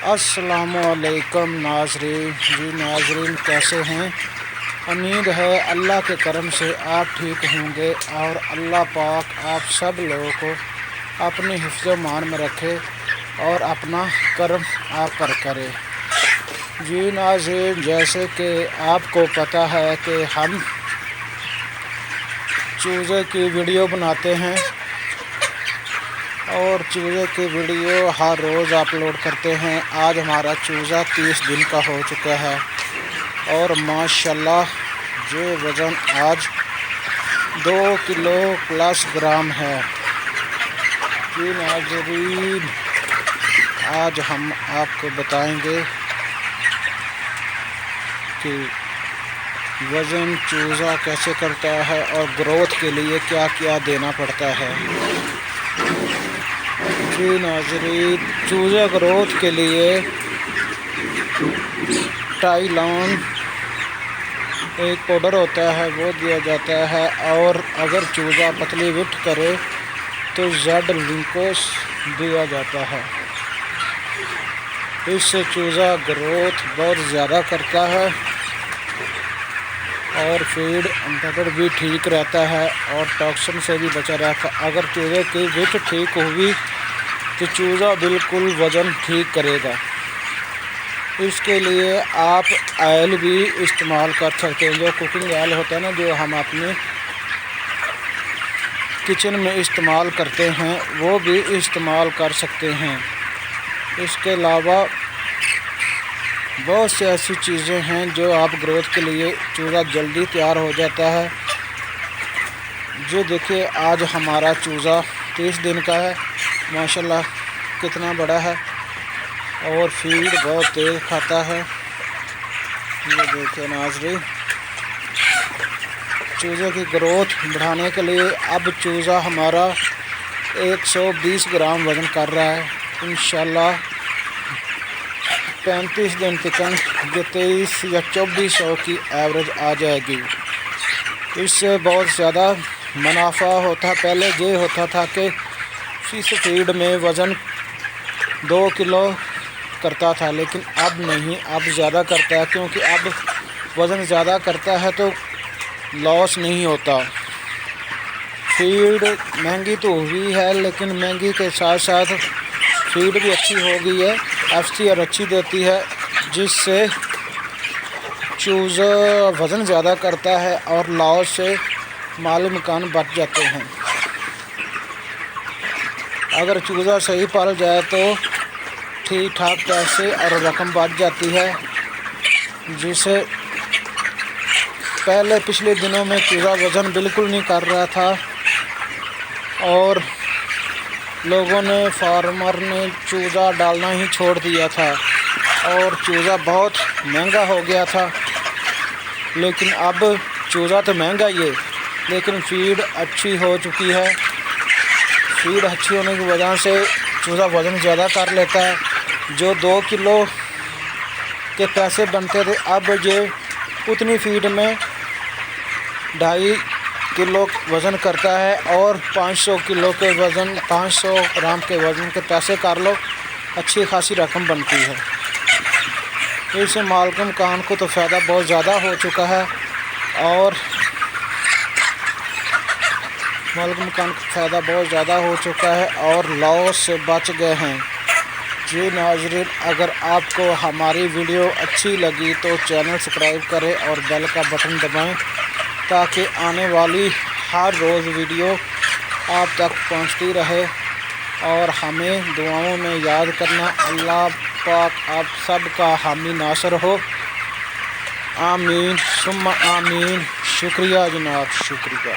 अस्सलामुअलैकुम नाज़रीन। जी नाज़रीन, कैसे हैं? उम्मीद है अल्लाह के करम से आप ठीक होंगे और अल्लाह पाक आप सब लोगों को अपने हिफ्ज़ मान में रखे और अपना करम आप पर करे। जी नाज़रीन, जैसे कि आपको पता है कि हम चूज़े की वीडियो बनाते हैं और चूज़े की वीडियो हर रोज़ अपलोड करते हैं। आज हमारा चूज़ा 30 दिन का हो चुका है और माशाल्लाह ये वज़न आज 2 किलो प्लस ग्राम है। जी नाज़रीन, आज हम आपको बताएंगे कि वज़न चूज़ा कैसे करता है और ग्रोथ के लिए क्या क्या देना पड़ता है। जी नाज़रीन, चूज़ा ग्रोथ के लिए टाइलॉन एक पाउडर होता है वो दिया जाता है, और अगर चूज़ा पतली विट करे तो जेड लिंकोस दिया जाता है। इससे चूज़ा ग्रोथ बहुत ज़्यादा करता है और फीड अंदर भी ठीक रहता है और टॉक्सिन से भी बचा रहता है। अगर चूज़े की विट ठीक हुई तो चूज़ा बिल्कुल वज़न ठीक करेगा। इसके लिए आप ऑयल भी इस्तेमाल कर सकते हैं, जो कुकिंग ऑयल होता है ना, जो हम अपने किचन में इस्तेमाल करते हैं, वो भी इस्तेमाल कर सकते हैं। इसके अलावा बहुत सी ऐसी चीज़ें हैं जो आप ग्रोथ के लिए चूज़ा जल्दी तैयार हो जाता है। जो देखिए, आज हमारा चूज़ा 30 दिन का है, माशाल्लाह कितना बड़ा है और फीड बहुत तेज़ खाता है। ये देखिए नाज़रीन, चूज़े की ग्रोथ बढ़ाने के लिए अब चूज़ा हमारा 120 ग्राम वज़न कर रहा है। इंशाल्लाह 35 दिन तक जो 23 या 2400 की एवरेज आ जाएगी। इससे बहुत ज़्यादा मुनाफा होता। पहले ये होता था कि इस फीड में वज़न 2 किलो करता था, लेकिन अब नहीं, अब ज़्यादा करता है, क्योंकि अब वज़न ज़्यादा करता है तो लॉस नहीं होता। फीड महंगी तो हुई है, लेकिन महंगी के साथ साथ फीड भी अच्छी हो गई है, FCR अच्छी देती है, जिससे चूज़ा वज़न ज़्यादा करता है और लॉस से माल मकान बच जाते हैं। अगर चूज़ा सही पाल जाए तो ठीक ठाक पैसे और रकम बच जाती है, जिसे पहले पिछले दिनों में चूज़ा वज़न बिल्कुल नहीं कर रहा था और लोगों ने, फार्मर ने चूज़ा डालना ही छोड़ दिया था और चूज़ा बहुत महंगा हो गया था। लेकिन अब चूज़ा तो महंगा ही है, लेकिन फीड अच्छी हो चुकी है। फीड अच्छी होने की वजह से चूज़ा वज़न ज़्यादा कर लेता है। जो 2 किलो के पैसे बनते थे, अब ये उतनी फीड में 2.5 किलो वज़न करता है और 500 किलो के वज़न, 500 ग्राम के वज़न के पैसे कर लो, अच्छी खासी रकम बनती है। इससे मालिक मकान को तो फ़ायदा बहुत ज़्यादा हो चुका है और मालिक मकान का फ़ायदा बहुत ज़्यादा हो चुका है और लॉस से बच गए हैं। जी नाज़रीन, अगर आपको हमारी वीडियो अच्छी लगी तो चैनल सब्सक्राइब करें और बेल का बटन दबाएं, ताकि आने वाली हर रोज़ वीडियो आप तक पहुंचती रहे। और हमें दुआओं में याद करना। अल्लाह पाक आप सब का हामी नासर हो। आमीन सुम्मा आमीन। शुक्रिया जनाब, शुक्रिया।